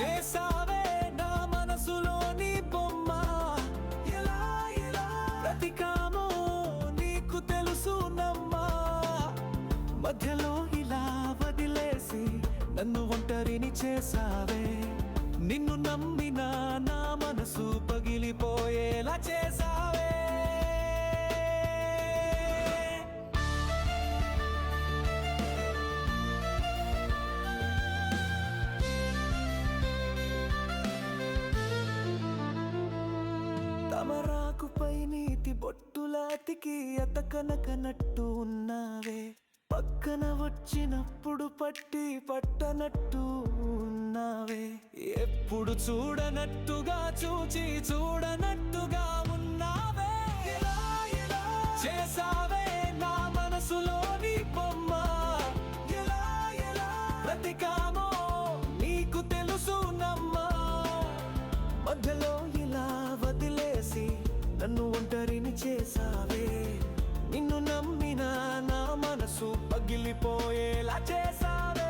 చేసావే నా మనసులోని బొమ్మ. ఎలా ఎలా బ్రతికామో నీకు తెలుసు నమ్మా. మధ్యలో ఇలా వదిలేసి నన్ను ఒంటరిని చేసావే. నిన్ను నమ్మిన నా మనసు పగిలిపోయేలా చేసావే. తమరాకుపై నీతి బొట్టులాతికి అతకనకనట్టు ఉన్నావే. పక్కన వచ్చినప్పుడు పట్టనట్టు ఉన్నావే. ఎప్పుడు చూడనట్టుగా చూచి చూడనట్టుగా ఉన్నావే. ఎలా ఎలా చేసావే నా మనసులోని బొమ్మ. ఎలా ఎలా బ్రతికామో నీకు తెలుసు నమ్మా. మధ్యలో ఇలా వదిలేసి నన్ను ఒంటరిని చేసావే. నిన్ను నమ్మిన నా మనసు పగిలిపోయేలా చేసావే.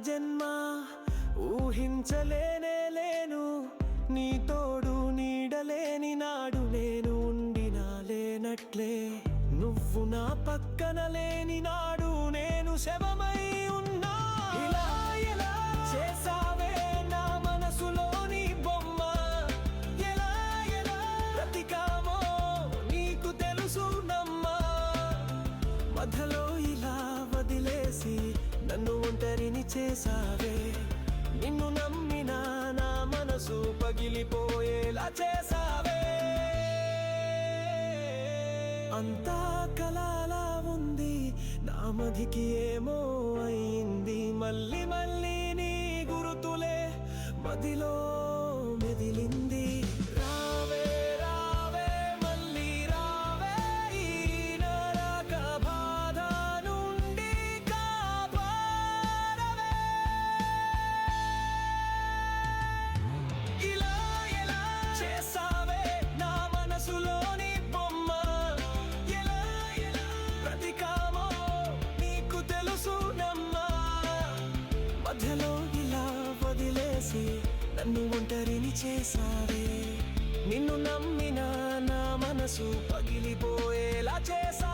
జన్మ ఊహించలేను. నీ తోడు నీడలేని నాడు నేను ఉండినా లేనట్లే. నువ్వు నా పక్కన లేని నాడు నేను శవమై ఉన్నా. ఇలా ఎలా చేసావే నా మనసులోని బొమ్మ. ఎలా ఎలా బ్రతికామో నీకు తెలుసు నమ్మా. మధ్యలో ఇలా వదిలేసి నన్ను ఒంటరిని చేసావే. నిన్ను నమ్మిన నా మనసు పగిలిపోయేలా చేసావే. అంతా కలలా ఉంది నా మదికి ఏమో అయింది. మళ్ళీ మళ్ళీ నీ గురుతులే మదిలో మెదిలింది. రావే రావే మళ్ళీ రావే. ఈ నరక బాధ నుండి కాపాడవే. ఇలా ఎలా చేసావే నా మనసులోని బొమ్మ. ఎలా ఎలా బ్రతికామో నీకు తెలుసు నమ్మా. మధ్యలో ఇలా వదిలేసి నన్ను ఒంటరిని చేసావే. నిన్ను నమ్మిన నా మనసు పగిలిపోయేలా చేసా.